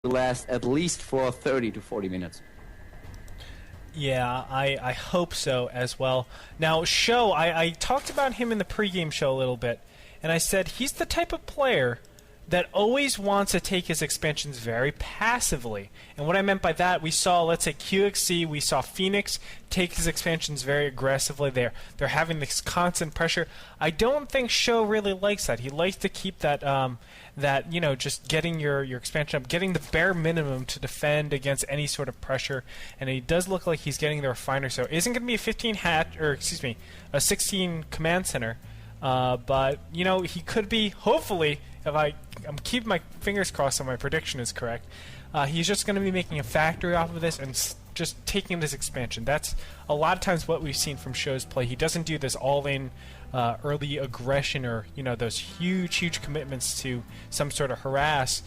last at least for 30 to 40 minutes. Yeah, I hope so as well. Now, SjoW, I talked about him in the pregame show a little bit, and I said he's the type of player that always wants to take his expansions very passively. And what I meant by that, we saw, let's say, QXC, we saw Phoenix take his expansions very aggressively. They're having this constant pressure. I don't think SjoW really likes that. He likes to keep that, just getting your expansion up, getting the bare minimum to defend against any sort of pressure. And he does look like he's getting the refiner. So it isn't going to be a 16 command center. But, he could be, hopefully, if I'm keeping my fingers crossed that my prediction is correct, he's just going to be making a factory off of this and just taking this expansion. That's a lot of times what we've seen from SjoW's play. He doesn't do this all-in early aggression or, those huge commitments to some sort of harass.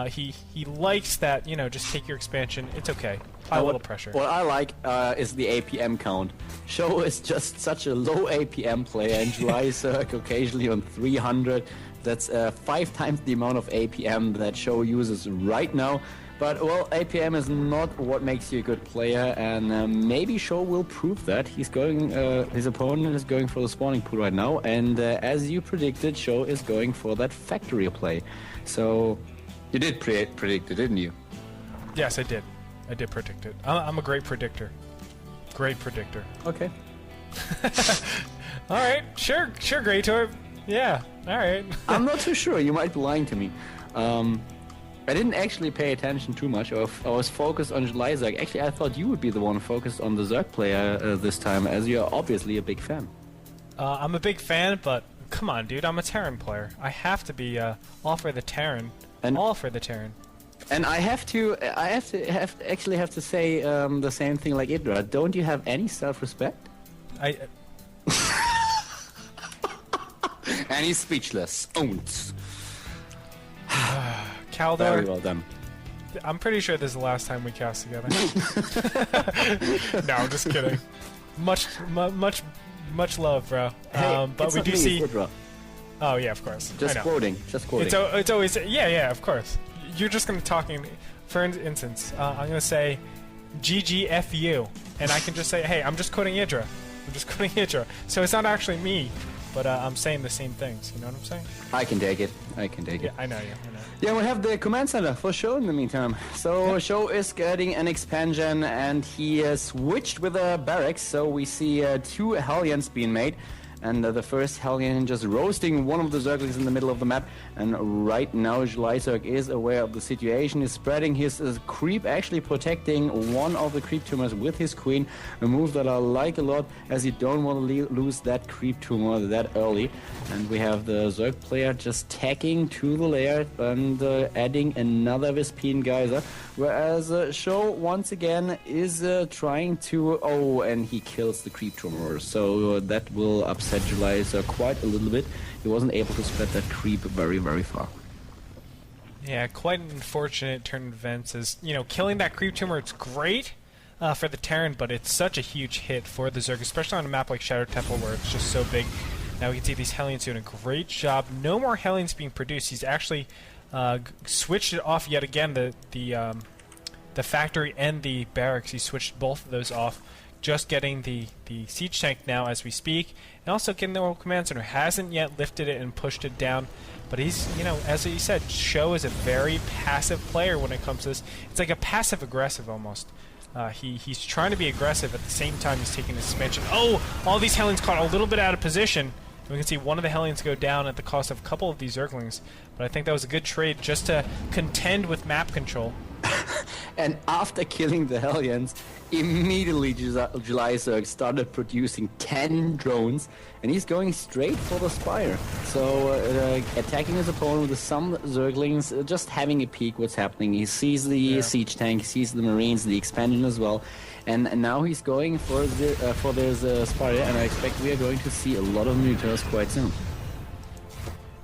He likes that, just take your expansion. It's okay. Apply a little pressure. What I like is the APM count. SjoW is just such a low APM player, and SjoW occasionally on 300. That's 5 times the amount of APM that SjoW uses right now. But, well, APM is not what makes you a good player, and maybe SjoW will prove that. His opponent is going for the spawning pool right now, and as you predicted, SjoW is going for that factory play. So, you did predict it, didn't you? Yes, I did. I did predict it. I'm a great predictor. Great predictor. Okay. All right. Sure, Great Torb. Yeah. All right. I'm not too sure. You might be lying to me. I didn't actually pay attention too much. I was focused on Zerg. Actually, I thought you would be the one focused on the Zerg player this time, as you're obviously a big fan. I'm a big fan, but come on, dude. I'm a Terran player. I have to be all for the Terran. All for the Terran. And I have to say the same thing like Idra. Don't you have any self-respect? And he's speechless. Kaldor. Very well done. I'm pretty sure this is the last time we cast together. No, I'm just kidding. Much love, bro. Hey, but we do see. Idra. Oh yeah, of course. Just quoting. It's always yeah, of course. You're just gonna talking. For instance, I'm gonna say GGFU, and I can just say, hey, I'm just quoting Idra. So it's not actually me, but I'm saying the same things. You know what I'm saying? I can take it. Yeah, I know you. Yeah, we have the command center for SjoW in the meantime. So SjoW is getting an expansion, and he switched with a barracks. So we see 2 Hellions being made. And the first Hellion just roasting one of the Zerglings in the middle of the map. And right now, SjoW is aware of the situation. He's spreading his creep, actually protecting one of the creep tumors with his queen. A move that I like a lot, as you don't want to lose that creep tumor that early. And we have the Zerg player just tacking to the layer and adding another Vespene Geyser. Whereas SjoW once again is trying to... Oh, and he kills the creep tumor. So that will upset SjoW quite a little bit. He wasn't able to spread that creep very far. Yeah, quite an unfortunate turn of events. Is killing that creep tumor, it's great for the Terran, but it's such a huge hit for the Zerg, especially on a map like Shadow Temple where it's just so big. Now we can see these Hellions doing a great job. No more Hellions being produced. He's actually switched it off yet again. The factory and the barracks. He switched both of those off. Just getting the siege tank now as we speak, and also getting the Orbital Command Center. Hasn't yet lifted it and pushed it down, but he's, as he said, SjoW is a very passive player when it comes to this. It's like a passive-aggressive almost. He's trying to be aggressive at the same time he's taking his expansion. Oh, all these Hellions caught a little bit out of position. We can see one of the Hellions go down at the cost of a couple of these Zerglings, but I think that was a good trade just to contend with map control. And after killing the Hellions, immediately SjoW started producing 10 drones, and he's going straight for the Spire. So attacking his opponent with some Zerglings, just having a peek what's happening. He sees the siege tank, he sees the Marines, the expansion as well, and now he's going for this Spire, and I expect we are going to see a lot of Minotaurs quite soon.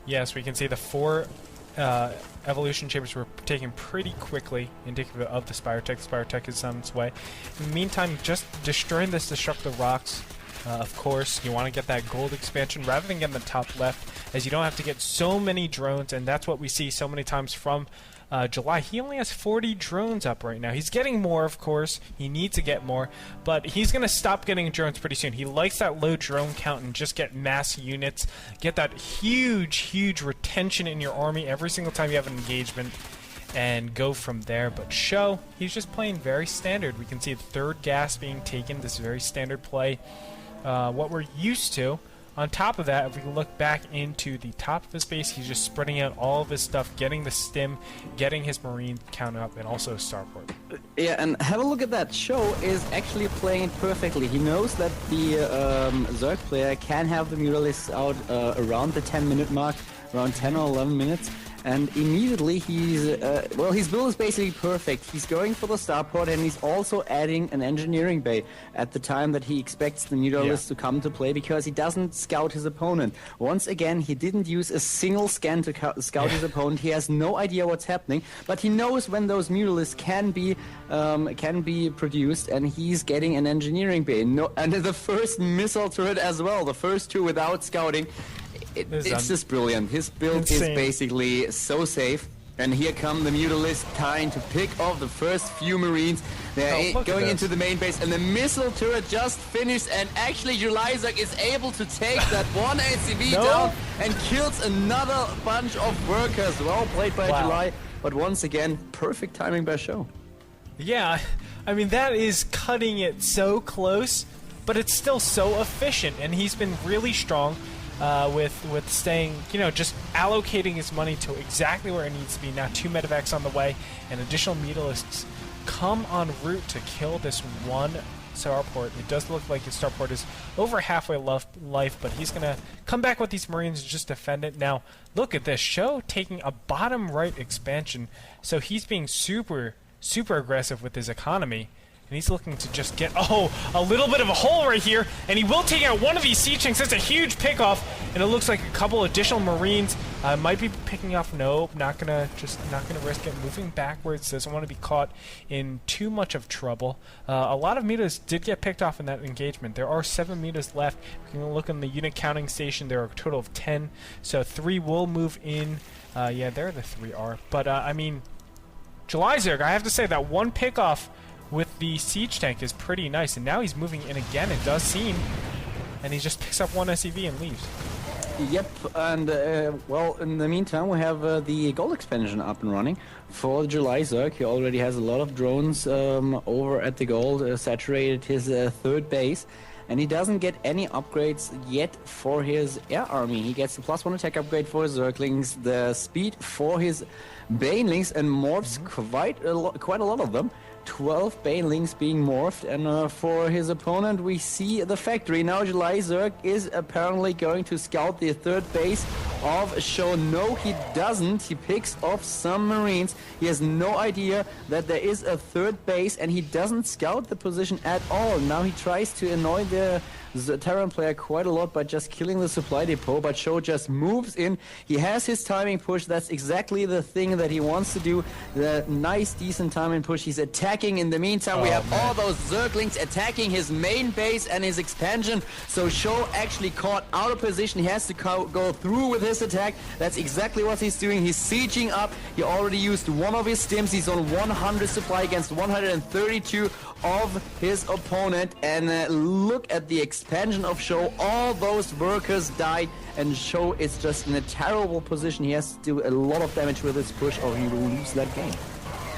Yes, we can see the 4 evolution chambers were taken pretty quickly, indicative of the Spire Tech. The Spire Tech is on its way. In the meantime, just destroying this destructive rocks. Of course, you want to get that gold expansion rather than getting the top left, as you don't have to get so many drones, and that's what we see so many times from July. He only has 40 drones up right now. He's getting more, of course. He needs to get more, but he's going to stop getting drones pretty soon. He likes that low drone count and just get mass units, get that huge retention in your army every single time you have an engagement, and go from there. But SjoW, he's just playing very standard. We can see the third gas being taken, this very standard play, what we're used to. On top of that, if we look back into the top of his base, he's just spreading out all of his stuff, getting the stim, getting his marine count up, and also starport. Yeah, and have a look at that. SjoW is actually playing it perfectly. He knows that the Zerg player can have the Mutalisks out around the 10-minute mark, around 10 or 11 minutes. And immediately he's, well, his build is basically perfect. He's going for the starport, and he's also adding an engineering bay at the time that he expects the Mutalisks to come to play, because he doesn't scout his opponent. Once again, he didn't use a single scan to scout his opponent. He has no idea what's happening, but he knows when those Mutalisks can be produced, and he's getting an engineering bay. No, and the first missile turret as well, the first two without scouting. It's just brilliant. His build is basically so safe. And here come the Mutalisks trying to pick off the first few Marines. They're going into the main base, and the missile turret just finished, and actually Julizak is able to take that one ACV down and kills another bunch of workers. Well played by July, but once again, perfect timing by SjoW. Yeah, I mean, that is cutting it so close, but it's still so efficient, and he's been really strong. With staying, just allocating his money to exactly where it needs to be. Now 2 medevacs on the way, and additional Mutalisks come en route to kill this one starport. It does look like his starport is over halfway life, but he's going to come back with these Marines and just defend it. Now, look at this. SjoW taking a bottom right expansion, so he's being super aggressive with his economy. And he's looking to just get, a little bit of a hole right here, and he will take out one of these siege tanks. That's a huge pickoff, and it looks like a couple additional Marines might be picking off. Nope, not gonna risk it. Moving backwards, doesn't want to be caught in too much of trouble. A lot of meters did get picked off in that engagement. There are 7 meters left. We can look in the unit counting station. There are a total of 10, so 3 will move in. Yeah, there the 3 are. But I mean, Julizak, I have to say that one pickoff with the siege tank is pretty nice, and now he's moving in again, it does seem, and he just picks up one SCV and leaves. Yep, and well, in the meantime, we have the gold expansion up and running for Julizak. He already has a lot of drones over at the gold, saturated his third base, and he doesn't get any upgrades yet for his air army. He gets the +1 attack upgrade for his Zerglings, the speed for his Banelings, and morphs quite a lot of them. 12 Banelings being morphed, and for his opponent we see the factory. Now Julizak is apparently going to scout the third base of SjoW. No, he doesn't. He picks off some Marines. He has no idea that there is a third base, and he doesn't scout the position at all. Now he tries to annoy the Terran player quite a lot by just killing the supply depot, but SjoW just moves in. He has his timing push. That's exactly the thing that he wants to do. The nice, decent timing push. He's attacking. In the meantime, we have all those Zerglings attacking his main base and his expansion. So SjoW actually caught out of position. He has to go through with his attack. That's exactly what he's doing. He's sieging up. He already used one of his stims. He's on 100 supply against 132 of his opponent. And look at the expansion of SjoW. All those workers died, and SjoW is just in a terrible position. He has to do a lot of damage with his push, or he will lose that game.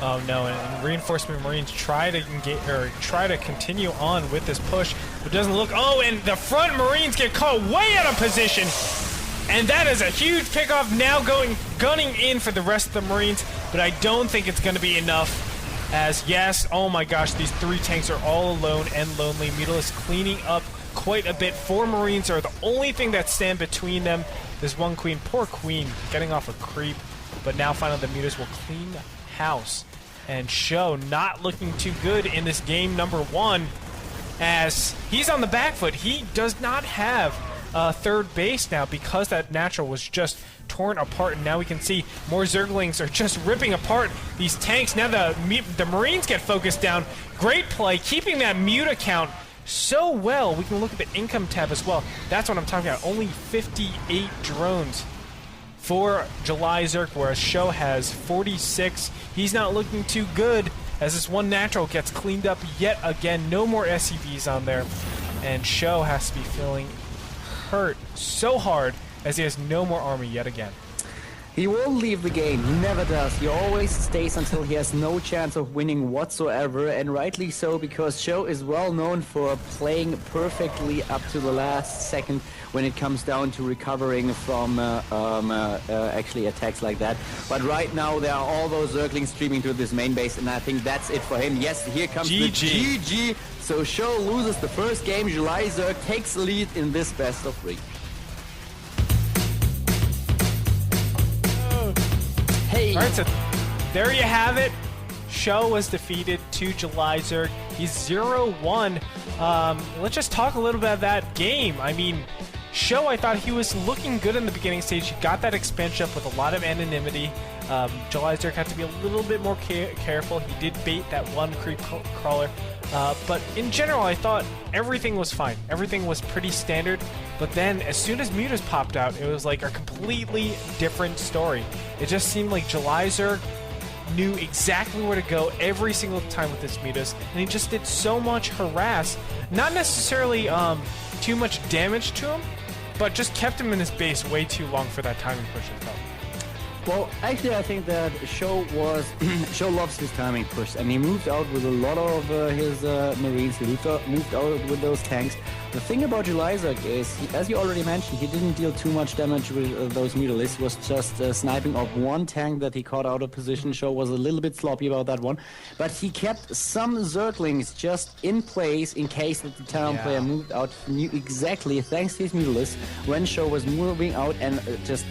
Oh no, and reinforcement Marines try to engage, or try to continue on with this push, but doesn't look. Oh, and the front Marines get caught way out of position, and that is a huge pickoff. Now gunning in for the rest of the Marines, but I don't think it's going to be enough. As yes, oh my gosh, these 3 tanks are all alone and lonely. Mutalisks cleaning up quite a bit. 4 Marines are the only thing that stand between them. This one Queen, poor Queen, getting off a creep, but now finally the Mutas will clean house. And SjoW not looking too good in this game number 1, as he's on the back foot. He does not have third base now because that natural was just torn apart, and now we can see more Zerglings are just ripping apart these tanks. Now the Marines get focused down. Great play, keeping that Muta count so well. We can look at the income tab as well. That's what I'm talking about. Only 58 drones for July Zerk, whereas SjoW has 46. He's not looking too good as this one natural gets cleaned up yet again. No more SCVs on there, and SjoW has to be feeling hurt so hard as he has no more army yet again. He won't leave the game, he never does. He always stays until he has no chance of winning whatsoever, and rightly so, because SjoW is well known for playing perfectly up to the last second when it comes down to recovering from actually attacks like that. But right now there are all those Zerglings streaming to this main base, and I think that's it for him. Yes, here comes the GG. So SjoW loses the first game, July Zerk takes the lead in this best of 3. Hey. All right, so there you have it. SjoW was defeated to July Zerk. He's 0-1. Let's just talk a little bit about that game. I mean, SjoW, I thought he was looking good in the beginning stage. He got that expansion up with a lot of anonymity. July Zerk had to be a little bit more careful. He did bait that one creep crawler. But in general, I thought everything was fine. Everything was pretty standard. But then, as soon as Mutas popped out, it was like a completely different story. It just seemed like July Zerk knew exactly where to go every single time with his Mutas, and he just did so much harass. Not necessarily too much damage to him, but just kept him in his base way too long for that timing push itself. Well, actually, I think that SjoW loves his timing push, and he moved out with a lot of his Marines. He moved out with those tanks. The thing about July Zerk is, as you already mentioned, he didn't deal too much damage with those Mutalisks. He was just sniping off one tank that he caught out of position. SjoW was a little bit sloppy about that one, but he kept some Zerglings just in place in case that the Terran player moved out. He knew exactly, thanks to his Mutalisks, when SjoW was moving out and just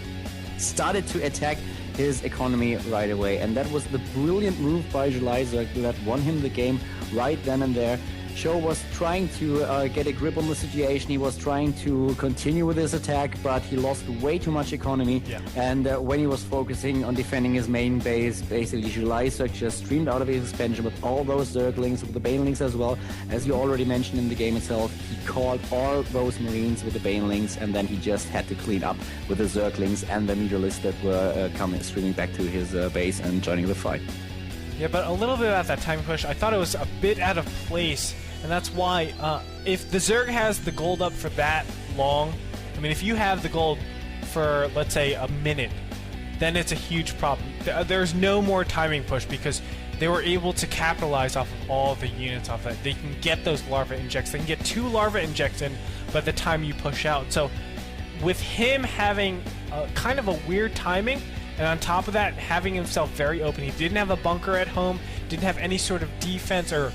started to attack his economy right away. And that was the brilliant move by July Zerk that won him the game right then and there. SjoW was trying to get a grip on the situation. He was trying to continue with his attack, but he lost way too much economy. Yeah. And when he was focusing on defending his main base, basically July Zerk just streamed out of his expansion with all those Zerglings, with the Banelings as well. As you already mentioned in the game itself, he called all those Marines with the Banelings, and then he just had to clean up with the Zerglings and the Meterlists that were coming streaming back to his base and joining the fight. Yeah, but a little bit about that timing push, I thought it was a bit out of place, and that's why if the Zerg has the gold up for that long, I mean, if you have the gold for, let's say, a minute, then it's a huge problem. There's no more timing push because they were able to capitalize off of all the units off that. They can get those larva injects. They can get 2 larva injects in by the time you push out. So with him having kind of a weird timing, and on top of that, having himself very open, he didn't have a bunker at home, didn't have any sort of defense or,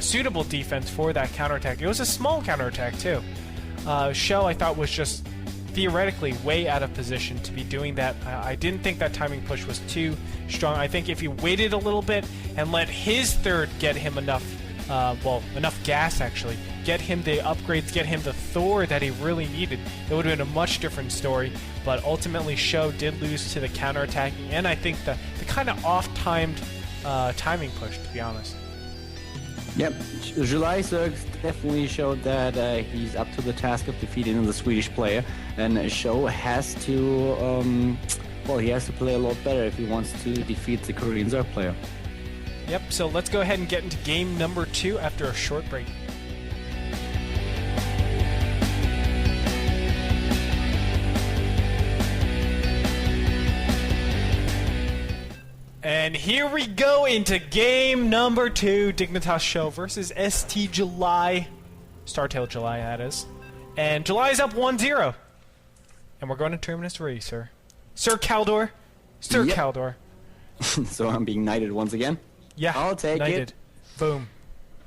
suitable defense for that counterattack. It was a small counterattack, too. SjoW, I thought, was just theoretically way out of position to be doing that. I didn't think that timing push was too strong. I think if he waited a little bit and let his third get him enough gas, actually, get him the upgrades, get him the Thor that he really needed, it would have been a much different story. But ultimately, SjoW did lose to the counterattacking, and I think the kind of off-timed timing push, to be honest. Yep, July Zerk definitely showed that he's up to the task of defeating the Swedish player, and SjoW has to, he has to play a lot better if he wants to defeat the Korean Zerg player. Yep, so let's go ahead and get into game number 2 after a short break. And here we go into game number 2, Dignitas SjoW versus ST July. Startail July, that is. And July's up 1-0. And we're going to Terminus 3, sir. Sir Kaldor. Sir Yep. Kaldor. So I'm being knighted once again? Yeah, I'll take knighted. it. Boom.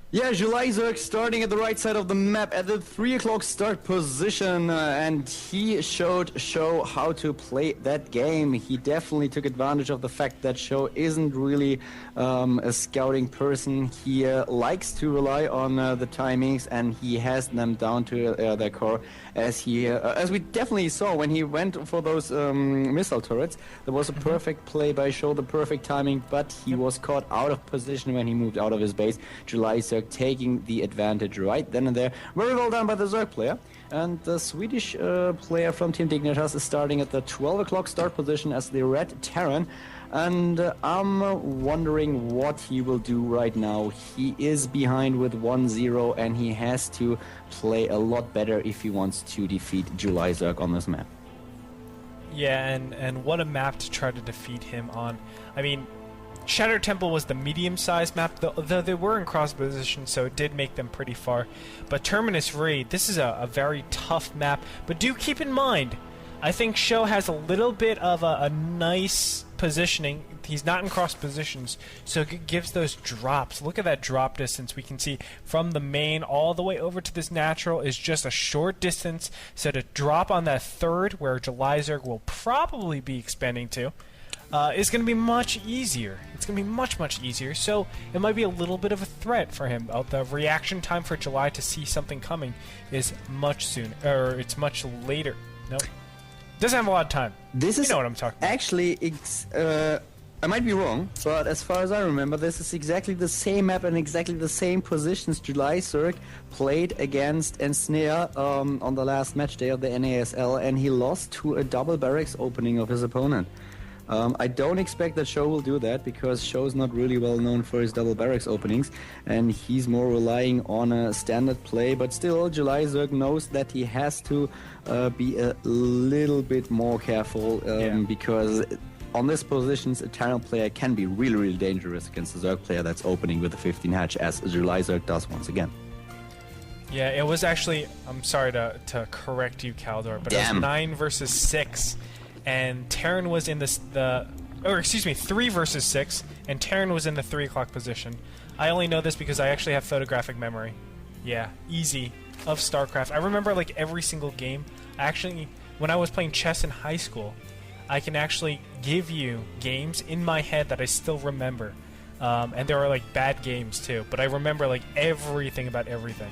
Yeah, July Zerk starting at the right side of the map at the 3 o'clock start position, and he showed SjoW how to play that game. He definitely took advantage of the fact that SjoW isn't really a scouting person. He likes to rely on the timings, and he has them down to their core, as we definitely saw when he went for those missile turrets. There was a perfect play by SjoW, the perfect timing, but he was caught out of position when he moved out of his base. July Zerk Zerg taking the advantage right then and there. Very well done by the Zerg player. And the Swedish player from Team Dignitas is starting at the 12 o'clock start position as the Red Terran. And I'm wondering what he will do right now. He is behind with 1-0 and he has to play a lot better if he wants to defeat July Zerg on this map. Yeah, and what a map to try to defeat him on. I mean, Shattered Temple was the medium-sized map, though they were in cross position, so it did make them pretty far. But Terminus Raid, this is a very tough map. But do keep in mind, I think SjoW has a little bit of a nice positioning. He's not in cross positions, so it gives those drops. Look at that drop distance. We can see from the main all the way over to this natural is just a short distance. So to drop on that third, where July Zerg will probably be expanding to, is going to be much easier. It's going to be much, much easier. So it might be a little bit of a threat for him. The reaction time for July to see something coming is much sooner, or it's much later. No. Doesn't have a lot of time. This is you know what I'm talking about. Actually, I might be wrong, but as far as I remember, this is exactly the same map and exactly the same positions July Zerg played against Ensnea on the last match day of the NASL, and he lost to a double barracks opening of his opponent. I don't expect that SjoW will do that because SjoW is not really well known for his double barracks openings and he's more relying on a standard play, but still July Zerg knows that he has to be a little bit more careful because on this positions a Terran player can be really, really dangerous against a Zerg player that's opening with a 15 hatch as July Zerg does once again. Yeah, it was actually, I'm sorry to correct you, Kaldor, but it was 9 versus 6. And Terran was in 3 versus 6, and Terran was in the 3 o'clock position. I only know this because I actually have photographic memory. Yeah, easy, of StarCraft. I remember like every single game. Actually, when I was playing chess in high school, I can actually give you games in my head that I still remember. And there were like bad games too, but I remember like everything about everything.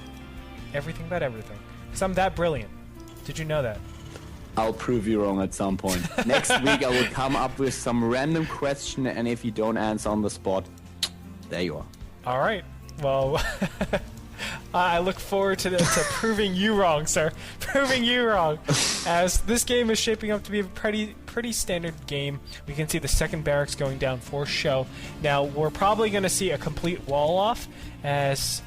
Everything about everything. Because I'm that brilliant. Did you know that? I'll prove you wrong at some point. Next week I will come up with some random question, and if you don't answer on the spot, there you are. All right. Well, I look forward to proving you wrong, sir. Proving you wrong. As this game is shaping up to be a pretty standard game. We can see the second barracks going down for SjoW. Now, we're probably going to see a complete wall-off as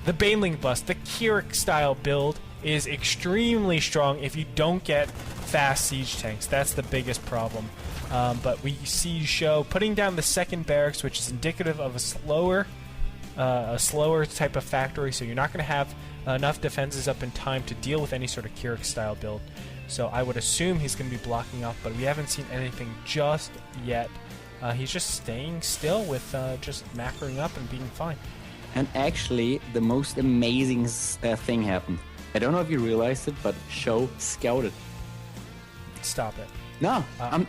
the Baneling bust, the Kirik-style build, is extremely strong if you don't get fast siege tanks. That's the biggest problem. But we see SjoW putting down the second barracks, which is indicative of a slower type of factory, so you're not going to have enough defenses up in time to deal with any sort of Kirik-style build. So I would assume he's going to be blocking off, but we haven't seen anything just yet. He's just staying still with just macroing up and being fine. And actually, the most amazing thing happened. I don't know if you realized it, but SjoW scouted. Stop it. No,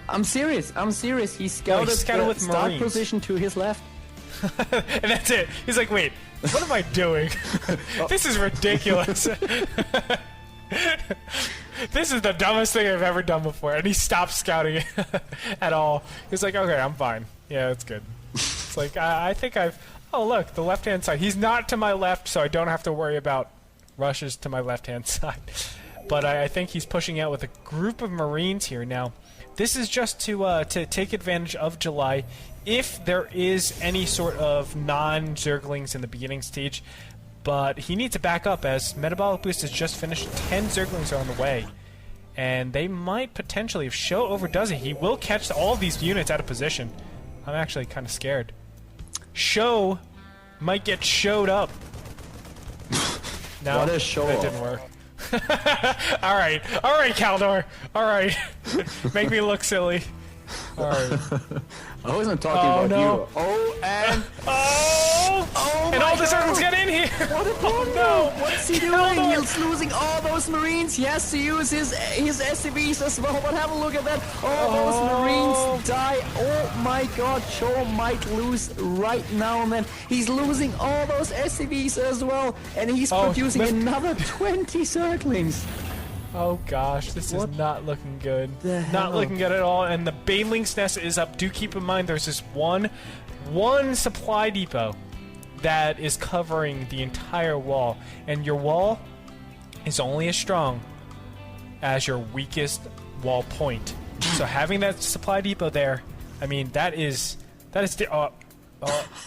I'm serious. I'm serious. He scouted, with start Marines. Position to his left. And that's it. He's like, wait, what am I doing? This is ridiculous. This is the dumbest thing I've ever done before. And he stopped scouting at all. He's like, okay, I'm fine. Yeah, that's good. It's like, I think I've... Oh, look, the left-hand side. He's not to my left, so I don't have to worry about rushes to my left-hand side. But I think he's pushing out with a group of Marines here. Now, this is just to take advantage of July. If there is any sort of non-Zerglings in the beginning stage, but he needs to back up as Metabolic Boost has just finished. 10 Zerglings are on the way. And they might potentially, if SjoW overdoes it, he will catch all of these units out of position. I'm actually kind of scared. SjoW might get SjoW'd up. No, what a show that off. didn't work. All right, Kaldor. All right, make me look silly. All right. I wasn't talking about you. Oh, and and all the Zerglings get in here. What a no! What's he doing? He's losing all those Marines. He has to use his SCVs as well. But have a look at that. All those Marines die. Oh my God! SjoW might lose right now, man. He's losing all those SCVs as well, and he's producing another 20 Zerglings. Oh gosh, this is not looking good. Not looking good at all. And the Baneling's Nest is up. Do keep in mind there's this one supply depot that is covering the entire wall, and your wall is only as strong as your weakest wall point. So having that supply depot there, I mean, that is the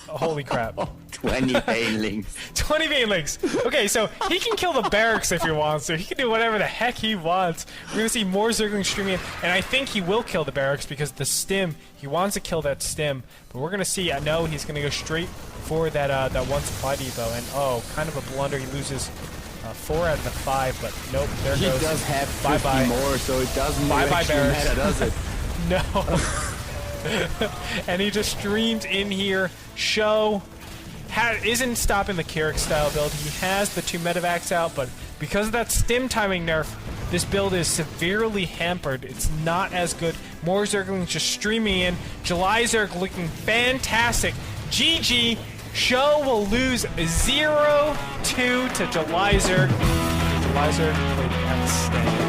holy crap. 20 banelings. 20 banelings. Okay, so he can kill the barracks if he wants to. He can do whatever the heck he wants. We're going to see more Zerglings streaming in, and I think he will kill the barracks because the stim, he wants to kill that stim. But we're going to see, I know he's going to go straight for that one supply depot, and kind of a blunder. He loses 4 out of the 5, but nope, there He goes. He does have 50 bye-bye. more, so it doesn't Bye-bye, barracks. matter, does it? No. And he just streams in here. SjoW isn't stopping the Carrick style build. He has the 2 medevacs out, but because of that stim timing nerf, this build is severely hampered. It's not as good. More Zerglings just streaming in. July Zerg looking fantastic. GG. SjoW will lose 0-2 to July Zerg. July Zerg played outstanding.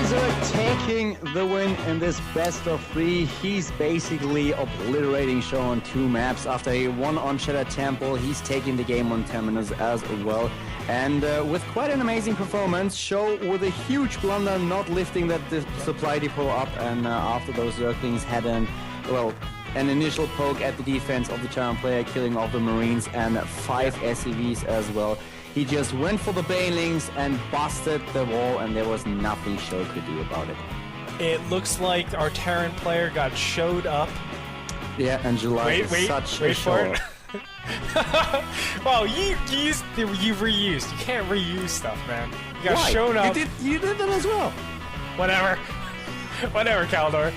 Zerg taking the win in this best of 3. He's basically obliterating SjoW on 2 maps. After he won on Shattered Temple, he's taking the game on Terminus as well. And with quite an amazing performance, SjoW with a huge blunder not lifting that supply depot up, and after those Zerglings had an initial poke at the defense of the Terran player, killing off the Marines and 5 SCVs as well. He just went for the banelings and busted the wall, and there was nothing SjoW could do about it. It looks like our Terran player got showed up. Yeah, and July is such a show. Well, you reused. You can't reuse stuff, man. You got Why? shown up. You did that as well. Whatever, Kaldor.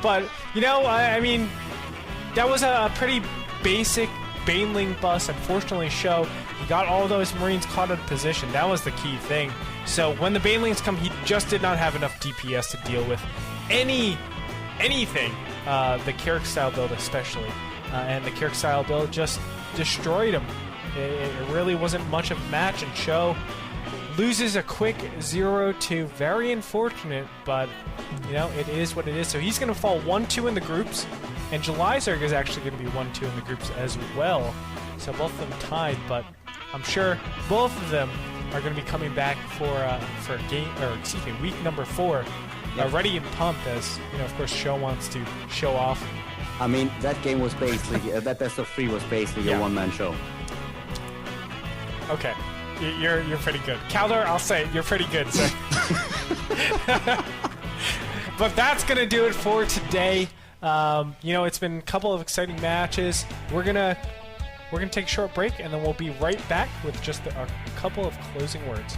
But I mean, that was a pretty basic baneling bus. Unfortunately, SjoW, he got all those Marines caught out of position. That was the key thing. So when the banelings come, he just did not have enough DPS to deal with anything. The Carrick style build especially, and the Carrick style build just destroyed him. It really wasn't much of a match, and SjoW loses a quick 0-2. Very unfortunate, but it is what it is. So he's going to fall 1-2 in the groups, and July Zerg is actually going to be 1-2 in the groups as well. So both of them tied, but I'm sure both of them are going to be coming back for week number 4, ready and pumped, as of course SjoW wants to show off. I mean, that game was basically that best of 3 was basically a one-man show. Okay, you're pretty good, Kaldor. I'll say it, you're pretty good, sir. But that's gonna do it for today. It's been a couple of exciting matches. We're gonna take a short break, and then we'll be right back with just a couple of closing words.